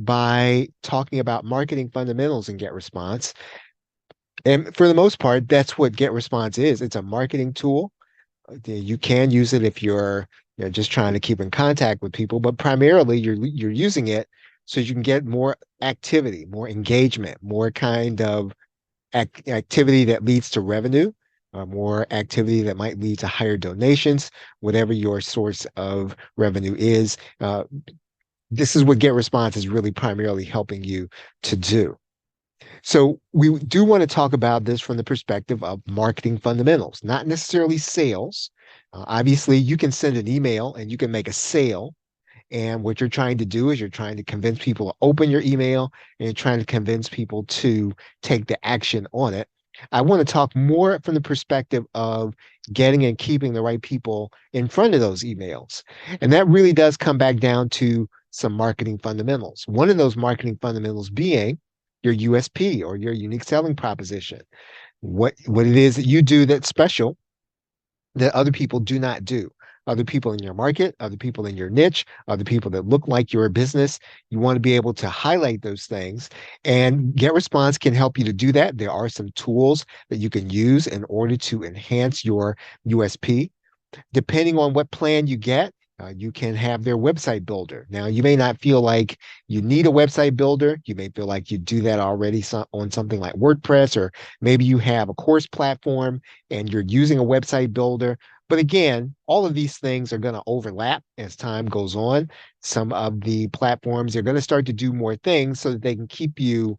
by talking about marketing fundamentals in GetResponse. And for the most part, that's what GetResponse is. It's a marketing tool. You can use it if you're, just trying to keep in contact with people, but primarily you're using it so you can get more activity, more engagement, more kind of activity that leads to revenue, more activity that might lead to higher donations, whatever your source of revenue is. This is what GetResponse is really primarily helping you to do. So we do want to talk about this from the perspective of marketing fundamentals, not necessarily sales. Obviously, you can send an email and you can make a sale. And what you're trying to do is you're trying to convince people to open your email and you're trying to convince people to take the action on it. I want to talk more from the perspective of getting and keeping the right people in front of those emails. And that really does come back down to some marketing fundamentals. One of those marketing fundamentals being your USP or your unique selling proposition. What it is that you do that's special that other people do not do. Other people in your market, other people in your niche, other people that look like your business. You want to be able to highlight those things, and GetResponse can help you to do that. There are some tools that you can use in order to enhance your USP. Depending on what plan you get, you can have their website builder. Now, you may not feel like you need a website builder. You may feel like you do that already on something like WordPress, or maybe you have a course platform and you're using a website builder. But again, all of these things are going to overlap as time goes on. Some of the platforms are going to start to do more things so that they can keep you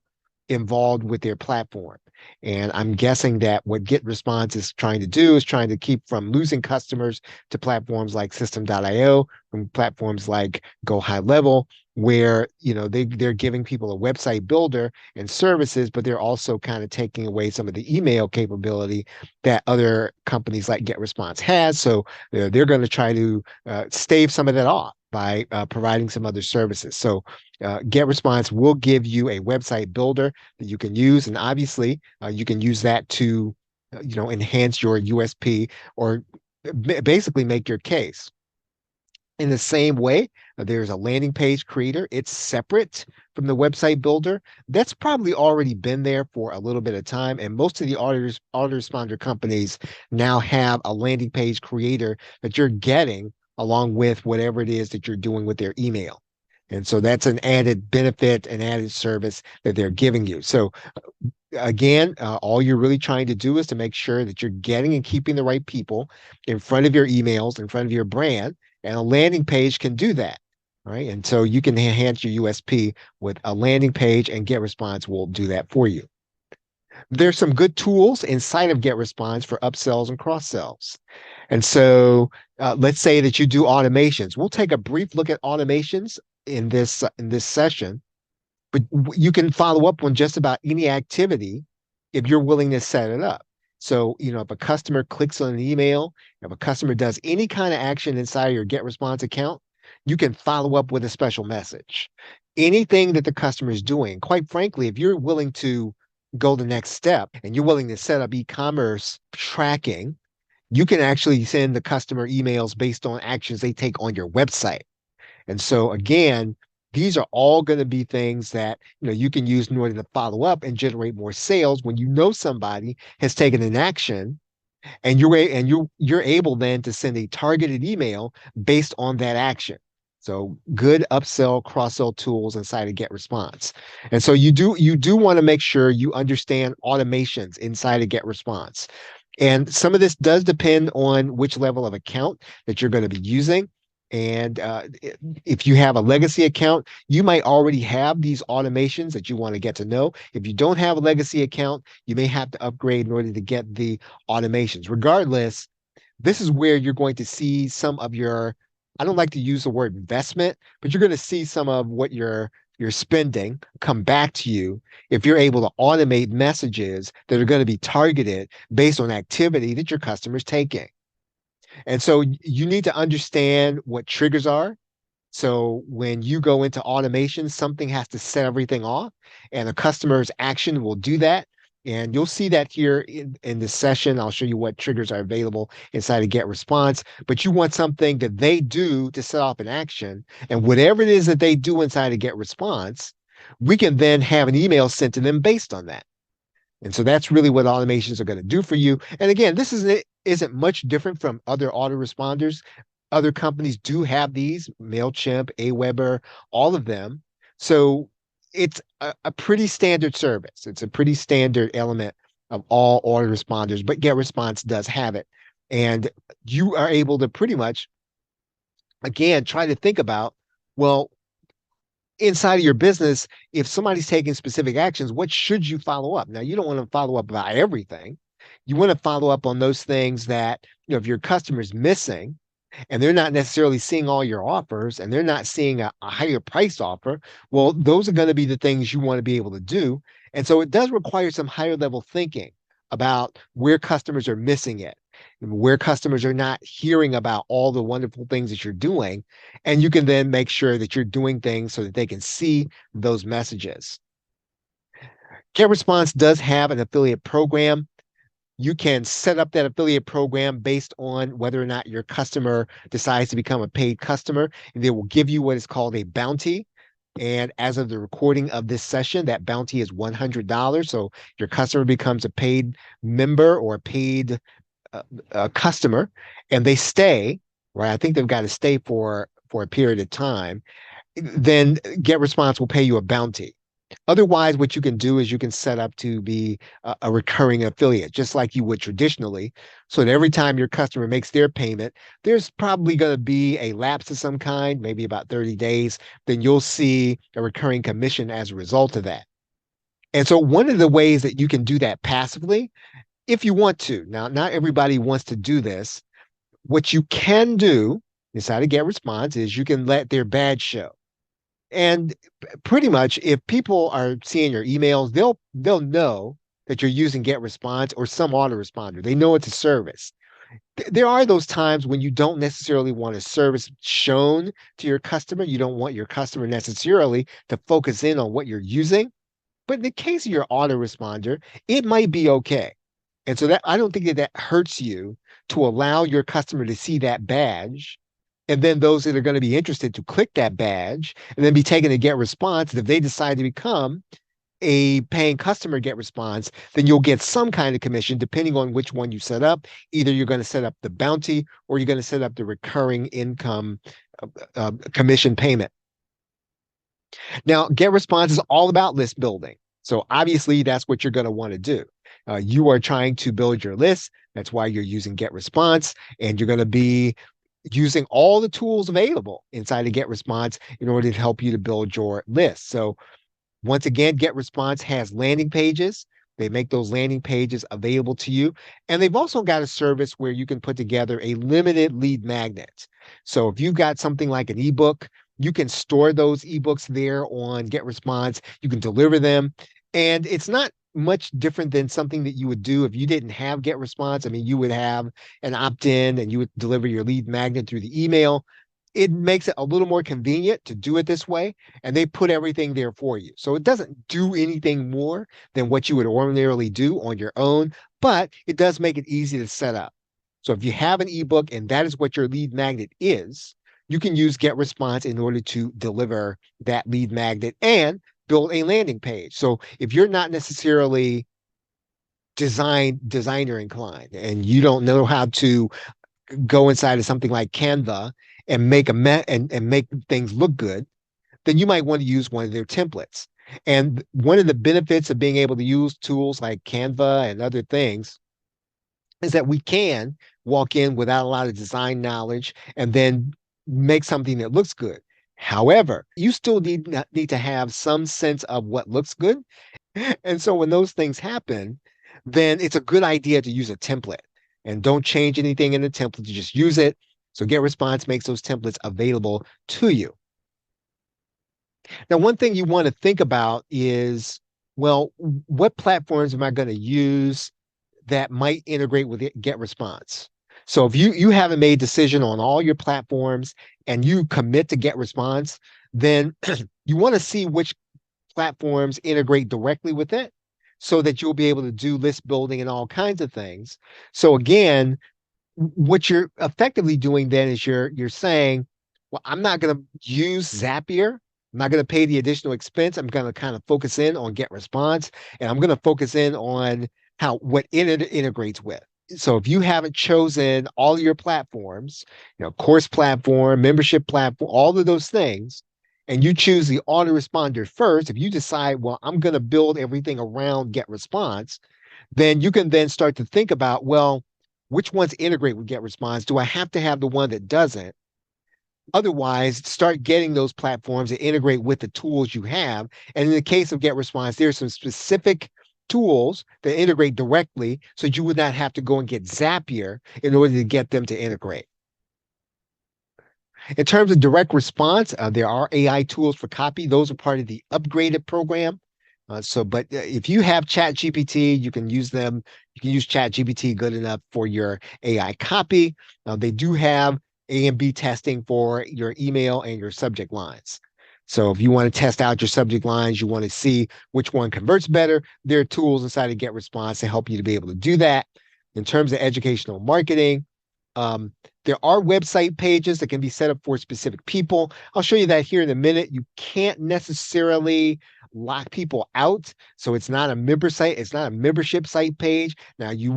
involved with their platform. And I'm guessing that what GetResponse is trying to do is trying to keep from losing customers to platforms like System.io, from platforms like Go High Level, where they're giving people a website builder and services, but they're also kind of taking away some of the email capability that other companies like GetResponse has. So they're going to try to stave some of that off by providing some other services. So GetResponse will give you a website builder that you can use, and obviously you can use that to enhance your USP or basically make your case. In the same way, there's a landing page creator. It's separate from the website builder. That's probably already been there for a little bit of time. And most of the autoresponder companies now have a landing page creator that you're getting along with whatever it is that you're doing with their email. And so that's an added benefit, an added service that they're giving you. So again, all you're really trying to do is to make sure that you're getting and keeping the right people in front of your emails, in front of your brand, and a landing page can do that, right? And so you can enhance your USP with a landing page, and GetResponse will do that for you. There's some good tools inside of GetResponse for upsells and cross sells. And so let's say that you do automations. We'll take a brief look at automations in this session, but you can follow up on just about any activity if you're willing to set it up. So, if a customer clicks on an email, if a customer does any kind of action inside your GetResponse account, you can follow up with a special message. Anything that the customer is doing, quite frankly, if you're willing to go the next step and you're willing to set up e-commerce tracking, you can actually send the customer emails based on actions they take on your website. And so again, these are all going to be things that you can use in order to follow up and generate more sales when somebody has taken an action, and you're able then to send a targeted email based on that action. So good upsell, cross-sell tools inside of GetResponse. And so you do want to make sure you understand automations inside of GetResponse. And some of this does depend on which level of account that you're going to be using. And if you have a legacy account, you might already have these automations that you want to get to know. If you don't have a legacy account, you may have to upgrade in order to get the automations. Regardless, this is where you're going to see some of your, I don't like to use the word investment, but you're going to see some of what you're spending come back to you if you're able to automate messages that are going to be targeted based on activity that your customer's taking. And so you need to understand what triggers are. So when you go into automation, something has to set everything off, and a customer's action will do that. And you'll see that here in this session. I'll show you what triggers are available inside of GetResponse, but you want something that they do to set off an action. And whatever it is that they do inside of GetResponse, we can then have an email sent to them based on that. And so that's really what automations are going to do for you. And again, this isn't much different from other autoresponders. Other companies do have these, MailChimp, Aweber, all of them. So it's a pretty standard service. It's a pretty standard element of all autoresponders, but GetResponse does have it. And you are able to pretty much, again, try to think about, well, inside of your business, if somebody's taking specific actions, what should you follow up? Now, you don't want to follow up about everything. You want to follow up on those things that, if your customer's missing and they're not necessarily seeing all your offers and they're not seeing a higher price offer, well, those are going to be the things you want to be able to do. And so it does require some higher level thinking about where customers are missing it, where customers are not hearing about all the wonderful things that you're doing. And you can then make sure that you're doing things so that they can see those messages. GetResponse does have an affiliate program. You can set up that affiliate program based on whether or not your customer decides to become a paid customer. And they will give you what is called a bounty. And as of the recording of this session, that bounty is $100. So your customer becomes a paid member or a paid customer, and they stay, right? I think they've got to stay for a period of time. Then GetResponse will pay you a bounty. Otherwise, what you can do is you can set up to be a recurring affiliate, just like you would traditionally. So that every time your customer makes their payment, there's probably going to be a lapse of some kind, maybe about 30 days. Then you'll see a recurring commission as a result of that. And so one of the ways that you can do that passively, if you want to, now, not everybody wants to do this. What you can do inside of GetResponse is you can let their badge show. And pretty much if people are seeing your emails, they'll know that you're using GetResponse or some autoresponder. They know it's a service. There are those times when you don't necessarily want a service shown to your customer. You don't want your customer necessarily to focus in on what you're using. But in the case of your autoresponder, it might be okay. And so that I don't think that hurts you to allow your customer to see that badge. And then those that are going to be interested to click that badge and then be taken to GetResponse. And if they decide to become a paying customer GetResponse, then you'll get some kind of commission depending on which one you set up. Either you're going to set up the bounty or you're going to set up the recurring income commission payment. Now, GetResponse is all about list building. So obviously, that's what you're going to want to do. You are trying to build your list. That's why you're using GetResponse, and you're going to be using all the tools available inside of GetResponse in order to help you to build your list. So once again, GetResponse has landing pages. They make those landing pages available to you. And they've also got a service where you can put together a limited lead magnet. So if you've got something like an ebook, you can store those ebooks there on GetResponse. You can deliver them. And it's not much different than something that you would do if you didn't have GetResponse. I mean, you would have an opt-in and you would deliver your lead magnet through the email. It makes it a little more convenient to do it this way, and they put everything there for you. So it doesn't do anything more than what you would ordinarily do on your own, but it does make it easy to set up. So if you have an ebook and that is what your lead magnet is, you can use GetResponse in order to deliver that lead magnet and build a landing page. So if you're not necessarily designer inclined and you don't know how to go inside of something like Canva and and make things look good, then you might want to use one of their templates. And one of the benefits of being able to use tools like Canva and other things is that we can walk in without a lot of design knowledge and then make something that looks good. However, you still need to have some sense of what looks good. And so when those things happen, then it's a good idea to use a template and don't change anything in the template. You just use it. So GetResponse makes those templates available to you. Now, one thing you want to think about is, well, what platforms am I going to use that might integrate with GetResponse? So if you haven't made a decision on all your platforms and you commit to GetResponse, then you want to see which platforms integrate directly with it so that you'll be able to do list building and all kinds of things. So again, what you're effectively doing then is you're saying, well, I'm not going to use Zapier. I'm I'm not going to pay the additional expense. I'm going to kind of focus in on GetResponse, and I'm going to focus in on how what it integrates with. So if you haven't chosen all your platforms, course platform, membership platform, all of those things, and you choose the autoresponder first, if you decide, well, I'm going to build everything around GetResponse, then you can then start to think about, well, which ones integrate with GetResponse? Do I have to have the one that doesn't? Otherwise, start getting those platforms that integrate with the tools you have. And in the case of GetResponse, there's some specific tools that integrate directly so you would not have to go and get Zapier in order to get them to integrate. In terms of direct response, there are AI tools for copy. Those are part of the upgraded program. But if you have ChatGPT, you can use them. You can use ChatGPT good enough for your AI copy. They do have A and B testing for your email and your subject lines. So if you want to test out your subject lines, you want to see which one converts better, there are tools inside of GetResponse to help you to be able to do that. In terms of educational marketing, um, there are website pages that can be set up for specific people. I'll show you that here in a minute. You can't necessarily lock people out. So it's not a member site. It's not a membership site page. Now you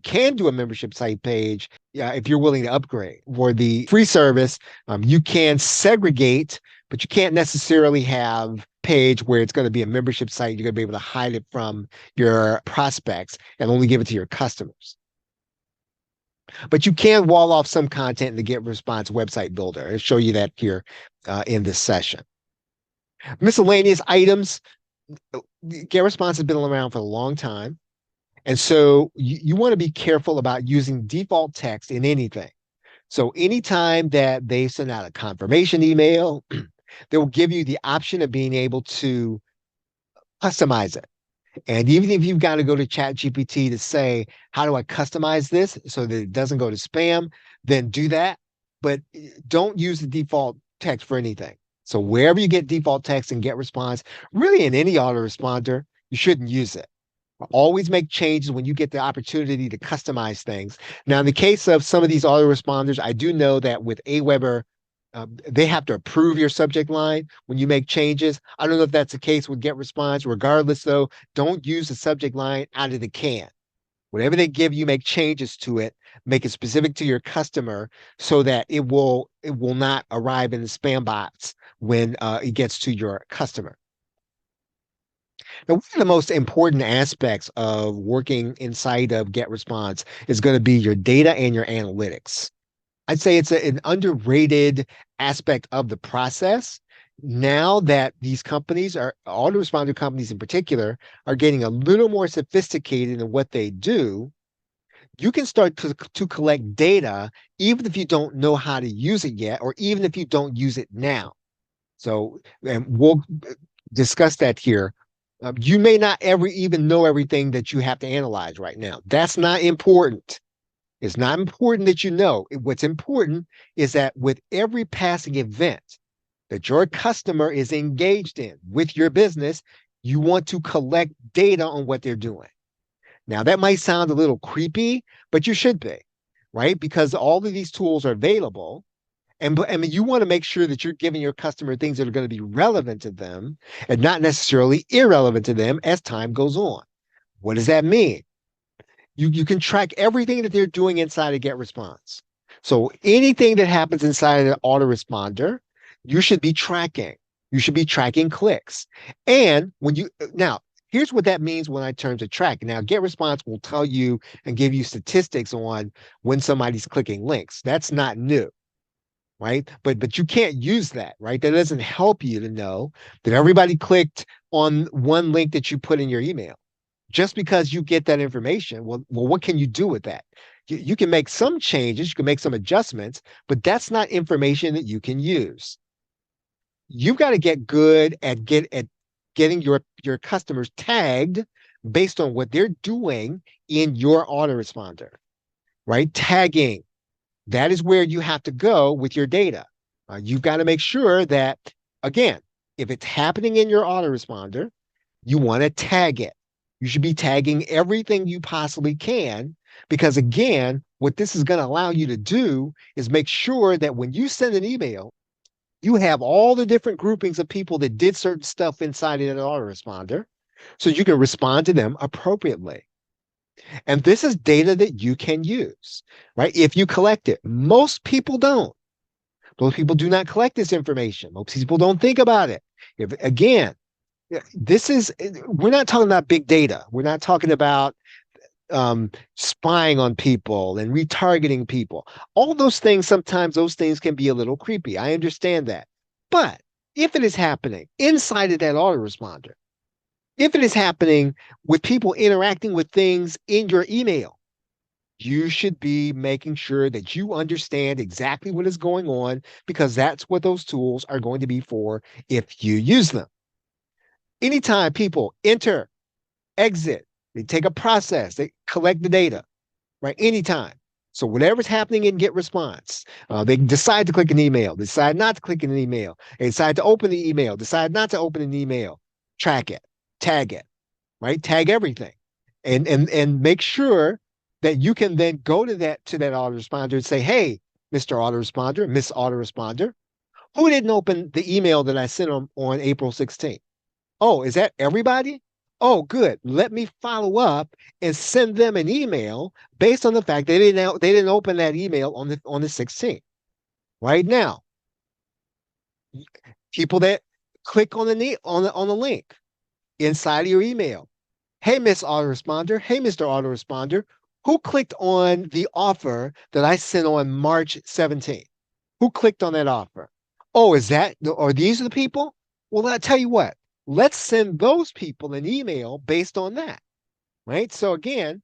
can do a membership site page if you're willing to upgrade. For the free service, you can segregate, but you can't necessarily have page where it's going to be a membership site. You're going to be able to hide it from your prospects and only give it to your customers. But you can wall off some content in the GetResponse website builder. I'll show you that here in this session. Miscellaneous items. GetResponse has been around for a long time. And so you want to be careful about using default text in anything. So anytime that they send out a confirmation email, they will give you the option of being able to customize it. And even if you've got to go to ChatGPT to say, how do I customize this so that it doesn't go to spam, then do that. But don't use the default text for anything. So wherever you get default text and GetResponse, really in any autoresponder, you shouldn't use it. Always make changes when you get the opportunity to customize things. Now, in the case of some of these autoresponders, I do know that with Aweber, they have to approve your subject line when you make changes. I don't know if that's the case with GetResponse. Regardless, though, don't use the subject line out of the can. Whatever they give you, make changes to it, make it specific to your customer so that it will not arrive in the spam box when it gets to your customer. Now, one of the most important aspects of working inside of GetResponse is going to be your data and your analytics. I'd say it's an underrated aspect of the process. Now that these companies autoresponder companies in particular, are getting a little more sophisticated in what they do, you can start to collect data even if you don't know how to use it yet, or even if you don't use it now. So, and we'll discuss that here. You may not ever even know everything that you have to analyze right now. That's not important. It's not important that you know. What's important is that with every passing event that your customer is engaged in with your business, you want to collect data on what they're doing. Now, that might sound a little creepy, but you should be, right? Because all of these tools are available. And I mean, you want to make sure that you're giving your customer things that are going to be relevant to them and not necessarily irrelevant to them as time goes on. What does that mean? You can track everything that they're doing inside of GetResponse. So anything that happens inside of the autoresponder, you should be tracking. You should be tracking clicks. And now, here's what that means when I turn to track. Now, GetResponse will tell you and give you statistics on when somebody's clicking links. That's not new, right? But you can't use that, right? That doesn't help you to know that everybody clicked on one link that you put in your email. Just because you get that information, well, what can you do with that? You can make some changes, you can make some adjustments, but that's not information that you can use. You've got to get good at getting your customers tagged based on what they're doing in your autoresponder, right? Tagging, that is where you have to go with your data. You've got to make sure that, again, if it's happening in your autoresponder, you want to tag it. You should be tagging everything you possibly can, because again, what this is going to allow you to do is make sure that when you send an email, You have all the different groupings of people that did certain stuff inside of that autoresponder, so you can respond to them appropriately. And this is data that you can use, right? If you collect it. Most people don't. Most people do not collect this information. Most people don't think about it. If again, this is we're not talking about big data. We're not talking about spying on people and retargeting people. All those things, sometimes those things can be a little creepy. I understand that. But if it is happening inside of that autoresponder, if it is happening with people interacting with things in your email, you should be making sure that you understand exactly what is going on, because that's what those tools are going to be for if you use them. Anytime people enter, exit, they take a process, they collect the data, right? Anytime. So whatever's happening in GetResponse, they decide to click an email, decide not to click an email, they decide to open the email, decide not to open an email, track it, tag it, right? Tag everything, and make sure that you can then go to that autoresponder and say, hey, Mr. Autoresponder, Miss Autoresponder, who didn't open the email that I sent on April 16th? Oh, is that everybody? Oh, good. Let me follow up and send them an email based on the fact they didn't open that email on the 16th. Right now, people that click on the link inside of your email. Hey, Miss Autoresponder. Hey, Mr. Autoresponder. Who clicked on the offer that I sent on March 17th? Who clicked on that offer? Oh, are these the people? Well, I tell you what, let's send those people an email based on that, right? So again,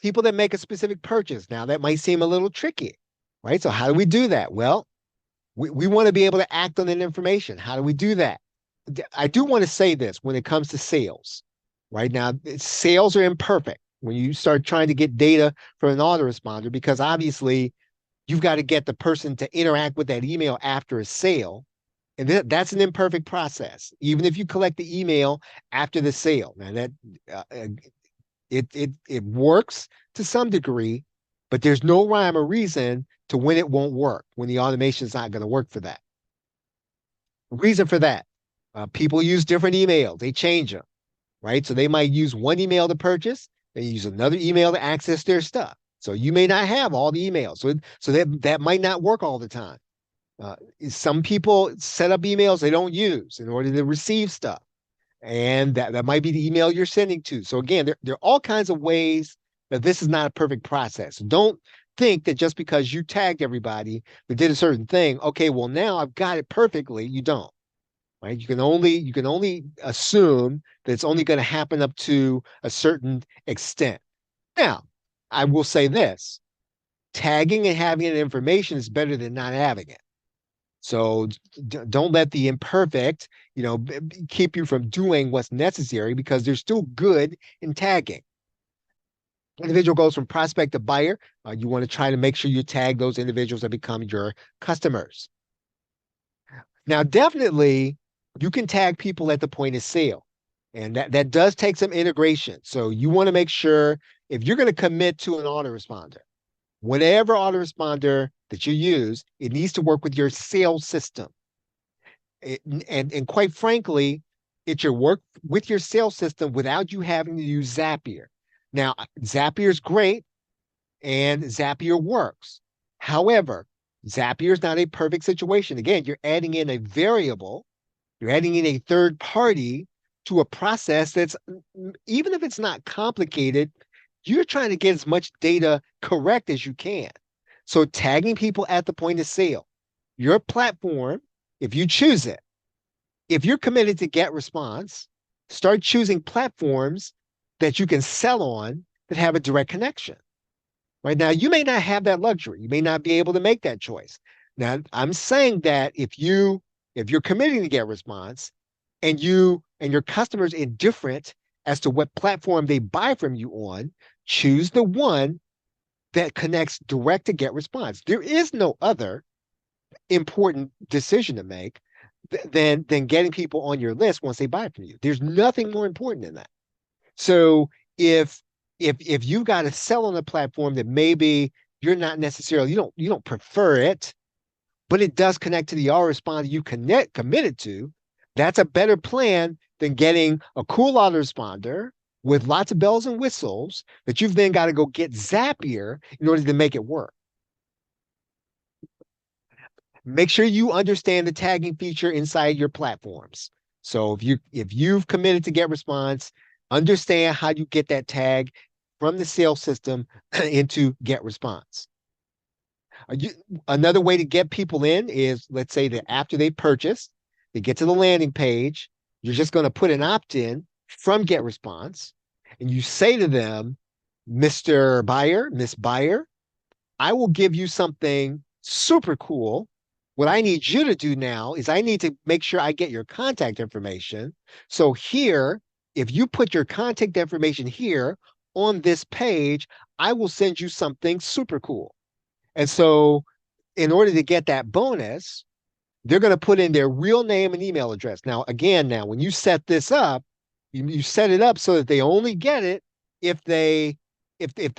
people that make a specific purchase, now that might seem a little tricky, right? So how do we do that? Well, we want to be able to act on that information. How do we do that? I do want to say this when it comes to sales. Right now, sales are imperfect when you start trying to get data from an autoresponder, because obviously you've got to get the person to interact with that email after a sale. And that's an imperfect process, even if you collect the email after the sale. Now that it works to some degree, but there's no rhyme or reason to when it won't work, when the automation is not going to work for that. Reason for that, people use different emails, they change them, right? So they might use one email to purchase, they use another email to access their stuff. So you may not have all the emails, so that might not work all the time. Some people set up emails they don't use in order to receive stuff, and that might be the email you're sending to. So again, there are all kinds of ways that this is not a perfect process. Don't think that just because you tagged everybody that did a certain thing, okay, well now I've got it perfectly. You don't, right? You can only assume that it's only going to happen up to a certain extent. Now, I will say this: tagging and having the information is better than not having it. So don't let the imperfect, keep you from doing what's necessary, because there's still good in tagging. Individual goes from prospect to buyer. You want to try to make sure you tag those individuals that become your customers. Now, definitely, you can tag people at the point of sale, and that does take some integration. So you want to make sure, if you're going to commit to an autoresponder, whatever autoresponder that you use, it needs to work with your sales system. And quite frankly, it should work with your sales system without you having to use Zapier. Now, Zapier is great and Zapier works. However, Zapier is not a perfect situation. Again, you're adding in a variable, you're adding in a third party to a process that's, even if it's not complicated, you're trying to get as much data correct as you can. So tagging people at the point of sale, your platform, if you choose it, if you're committed to GetResponse, start choosing platforms that you can sell on that have a direct connection. Right now, you may not have that luxury. You may not be able to make that choice. Now, I'm saying that if you're committing to GetResponse, and your customers indifferent as to what platform they buy from you on, choose the one that connects direct to GetResponse. There is no other important decision to make than getting people on your list once they buy from you. There's nothing more important than that. So if you've got to sell on a platform that maybe you're not necessarily, you don't prefer it, but it does connect to the autoresponder you committed to. That's a better plan than getting a cool autoresponder with lots of bells and whistles that you've then got to go get Zapier in order to make it work. Make sure you understand the tagging feature inside your platforms. So if you've committed to GetResponse, understand how you get that tag from the sales system into GetResponse. You, Another way to get people in is, let's say that after they purchase, they get to the landing page, you're just going to put an opt-in from GetResponse, and you say to them, Mr. Buyer, Miss Buyer, I will give you something super cool. What I need you to do now is I need to make sure I get your contact information. So here, if you put your contact information here on this page, I will send you something super cool. And so in order to get that bonus, they're going to put in their real name and email address. Now, again, when you set this up, you set it up so that they only get it if the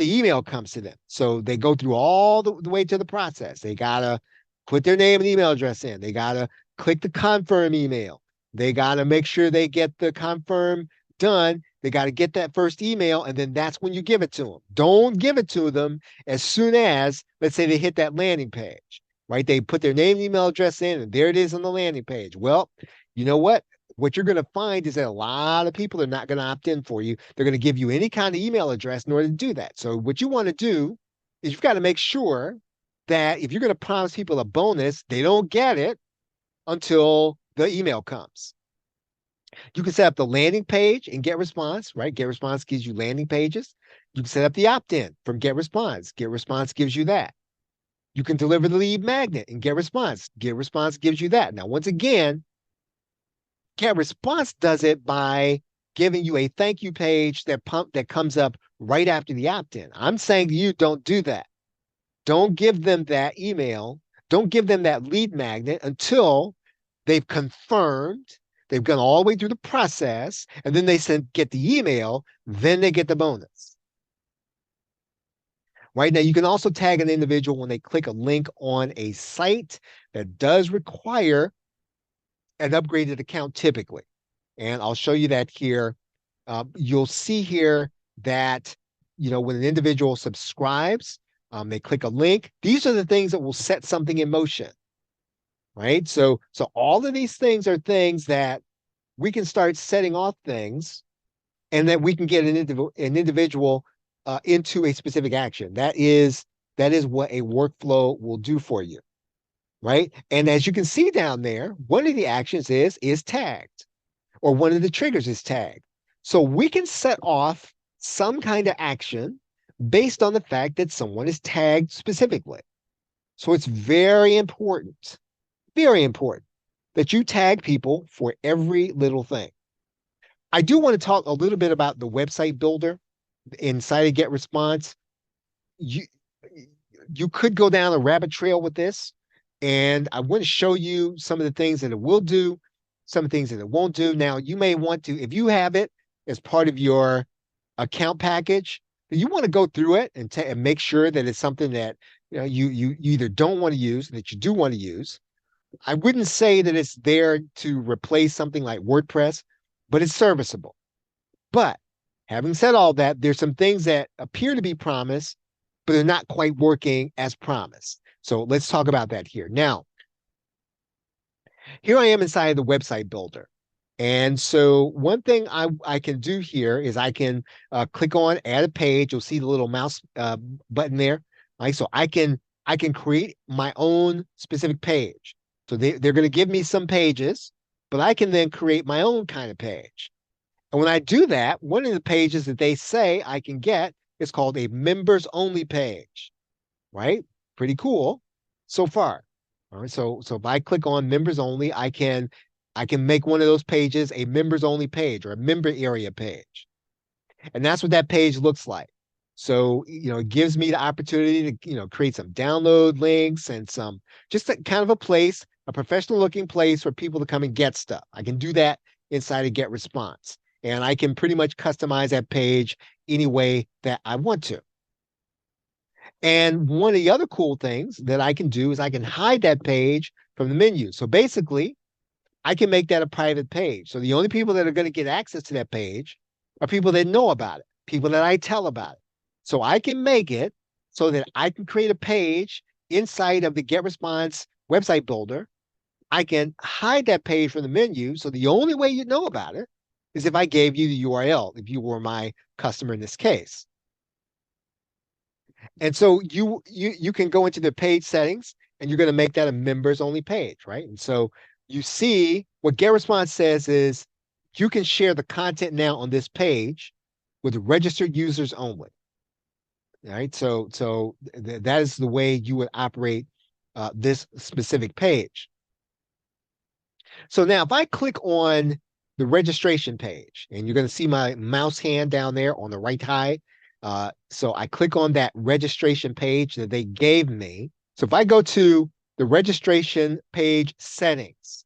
email comes to them. So they go through all the way to the process. They gotta put their name and email address in. They gotta click the confirm email. They gotta make sure they get the confirm done. They got to get that first email, and then that's when you give it to them. Don't give it to them as soon as, let's say, they hit that landing page, right? They put their name and email address in, and there it is on the landing page. Well, you know what? What you're going to find is that a lot of people are not going to opt in for you. They're going to give you any kind of email address in order to do that. So what you want to do is you've got to make sure that if you're going to promise people a bonus, they don't get it until the email comes. You can set up the landing page and GetResponse, right? GetResponse gives you landing pages. You can set up the opt-in from GetResponse. GetResponse gives you that. You can deliver the lead magnet in GetResponse. GetResponse gives you that. Now, once again, GetResponse does it by giving you a thank you page that comes up right after the opt-in. I'm saying to you, don't do that. Don't give them that email. Don't give them that lead magnet until they've confirmed, they've gone all the way through the process, and then they get the email, then they get the bonus. Right now, you can also tag an individual when they click a link on a site that does require an upgraded account typically. And I'll show you that here. You'll see here that, when an individual subscribes, they click a link. These are the things that will set something in motion, right? So all of these things are things that we can start setting off things, and that we can get an individual into a specific action. That is what a workflow will do for you, right? And as you can see down there, one of the actions is tagged, or one of the triggers is tagged. So we can set off some kind of action based on the fact that someone is tagged specifically. So it's very important that you tag people for every little thing. I do want to talk a little bit about the website builder inside of GetResponse. You could go down a rabbit trail with this, and I want to show you some of the things that it will do, some of the things that it won't do. Now, you may want to, if you have it as part of your account package, you want to go through it and make sure that it's something that you either don't want to use, that you do want to use. I wouldn't say that it's there to replace something like WordPress, but it's serviceable. But having said all that, there's some things that appear to be promised, but they're not quite working as promised. So let's talk about that here. Now, here I am inside the website builder. And so one thing I can do here is I can click on add a page. You'll see the little mouse button there. Right? So I can create my own specific page. So they're going to give me some pages, but I can then create my own kind of page. And when I do that, one of the pages that they say I can get is called a members only page, right? Pretty cool so far. All right. So if I click on members only, I can make one of those pages a members only page or a member area page. And that's what that page looks like. So, it gives me the opportunity to, create some download links and some just kind of a professional looking place for people to come and get stuff. I can do that inside of GetResponse. And I can pretty much customize that page any way that I want to. And one of the other cool things that I can do is I can hide that page from the menu. So basically, I can make that a private page. So the only people that are going to get access to that page are people that know about it, people that I tell about it. So I can make it so that I can create a page inside of the GetResponse website builder. I can hide that page from the menu. So the only way you know about it is if I gave you the URL, if you were my customer in this case. And so you can go into the page settings and you're going to make that a members only page, right? And so you see what GetResponse says is you can share the content now on this page with registered users only. Right. So that is the way you would operate this specific page. So now if I click on the registration page, and you're going to see my mouse hand down there on the right side. So I click on that registration page that they gave me. So if I go to the registration page settings,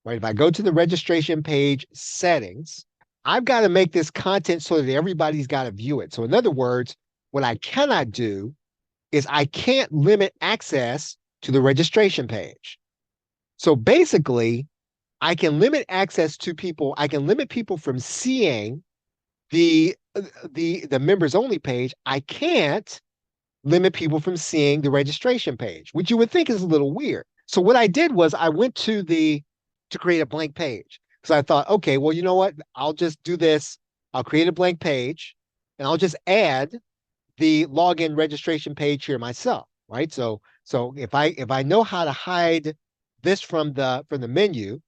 right? If I go to the registration page settings, I've got to make this content so that everybody's got to view it. So in other words, what I cannot do is I can't limit access to the registration page. So basically, I can limit access to people. I can limit people from seeing the members only page. I can't limit people from seeing the registration page, which you would think is a little weird. So what I did was I went to create a blank page. So I thought, okay, well, you know what? I'll just do this. I'll create a blank page and I'll just add the login registration page here myself, right? So if I know how to hide this from the menu,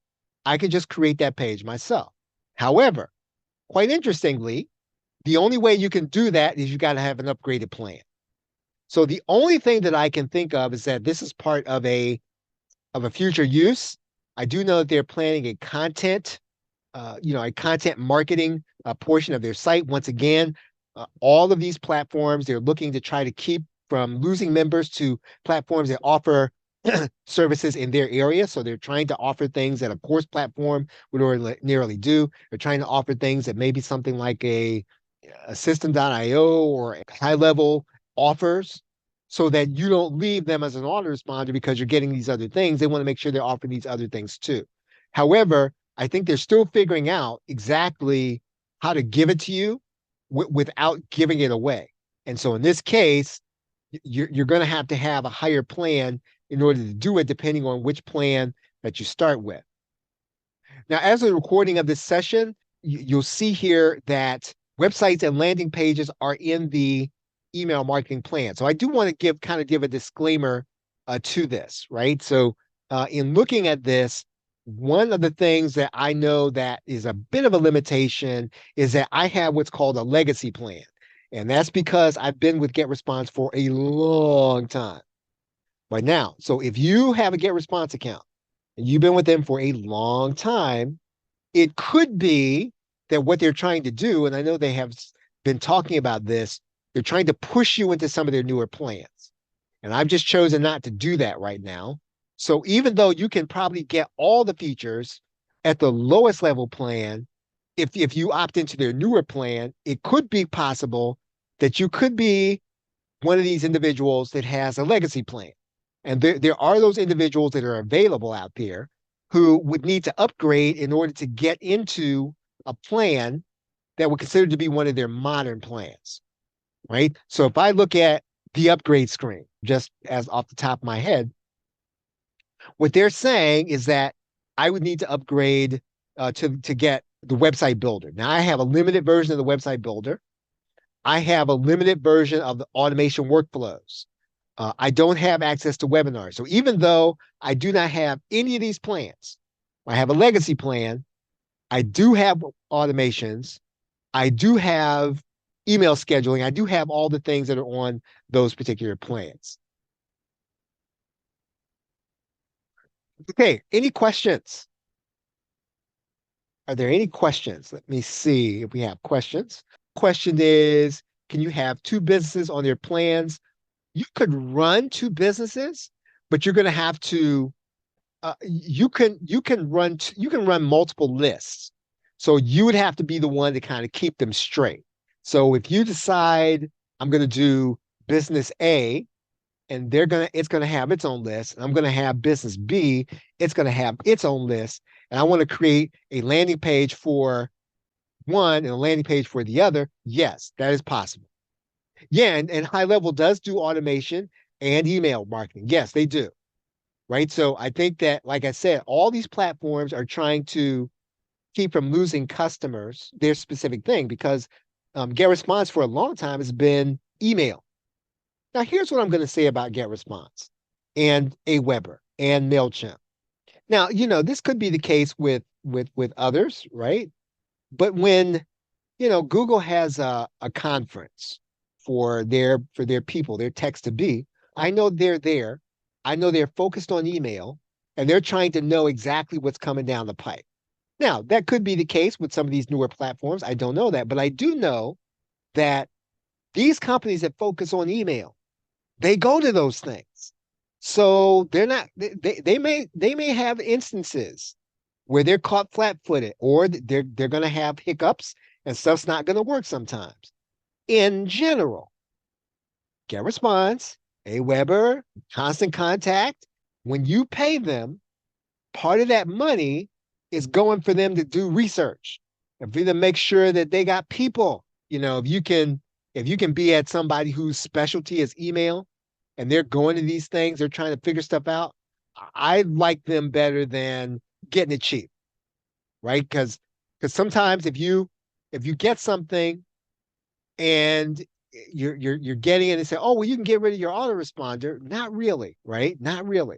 I can just create that page myself. However, quite interestingly, the only way you can do that is you got to have an upgraded plan. So the only thing that I can think of is that this is part of a future use. I do know that they're planning a a content marketing portion of their site. Once again, all of these platforms, they're looking to try to keep from losing members to platforms that offer services in their area. So they're trying to offer things that a course platform would ordinarily do. They're trying to offer things that maybe something like a system.io or high level offers so that you don't leave them as an autoresponder because you're getting these other things. They want to make sure they're offering these other things too. However, I think they're still figuring out exactly how to give it to you without giving it away. And so in this case, you're going to have a higher plan in order to do it, depending on which plan that you start with. Now, as a recording of this session, you'll see here that websites and landing pages are in the email marketing plan. So I do want to give a disclaimer to this, right? So in looking at this, one of the things that I know that is a bit of a limitation is that I have what's called a legacy plan. And that's because I've been with GetResponse for a long time right now. So if you have a GetResponse account and you've been with them for a long time, it could be that what they're trying to do, and I know they have been talking about this, they're trying to push you into some of their newer plans. And I've just chosen not to do that right now. So even though you can probably get all the features at the lowest level plan, if you opt into their newer plan, it could be possible that you could be one of these individuals that has a legacy plan. And there are those individuals that are available out there who would need to upgrade in order to get into a plan that would consider to be one of their modern plans, right? So if I look at the upgrade screen, just as off the top of my head, what they're saying is that I would need to upgrade to get the website builder. Now I have a limited version of the website builder. I have a limited version of the automation workflows. I don't have access to webinars. So even though I do not have any of these plans, I have a legacy plan, I do have automations, I do have email scheduling, I do have all the things that are on those particular plans. Okay, any questions? Are there any questions? Let me see if we have questions. Question is, can you have two businesses on their plans? You could run two businesses, but you're going to have to you can run multiple lists. So you would have to be the one to kind of keep them straight. So if you decide I'm going to do business A, and it's gonna have its own list. And I'm gonna have business B, it's gonna have its own list. And I want to create a landing page for one and a landing page for the other. Yes, that is possible. Yeah, and high level does do automation and email marketing. Yes, they do. Right. So I think that, like I said, all these platforms are trying to keep from losing customers their specific thing because GetResponse for a long time has been email. Now, here's what I'm going to say about GetResponse and Aweber and Mailchimp. Now, this could be the case with others, right? But when Google has a conference for their people, their text to be, I know they're there. I know they're focused on email, and they're trying to know exactly what's coming down the pipe. Now, that could be the case with some of these newer platforms. I don't know that, but I do know that these companies that focus on email, they go to those things. So they're not they may have instances where they're caught flat-footed or they're going to have hiccups and stuff's not going to work sometimes. In general, GetResponse, Aweber, Constant Contact, when you pay them, part of that money is going for them to do research and for them to make sure that they got people. If you can be at somebody whose specialty is email and they're going to these things, they're trying to figure stuff out. I like them better than getting it cheap, right? Because sometimes if you get something and you're getting it and say, oh well, you can get rid of your autoresponder. Not really, right? Not really.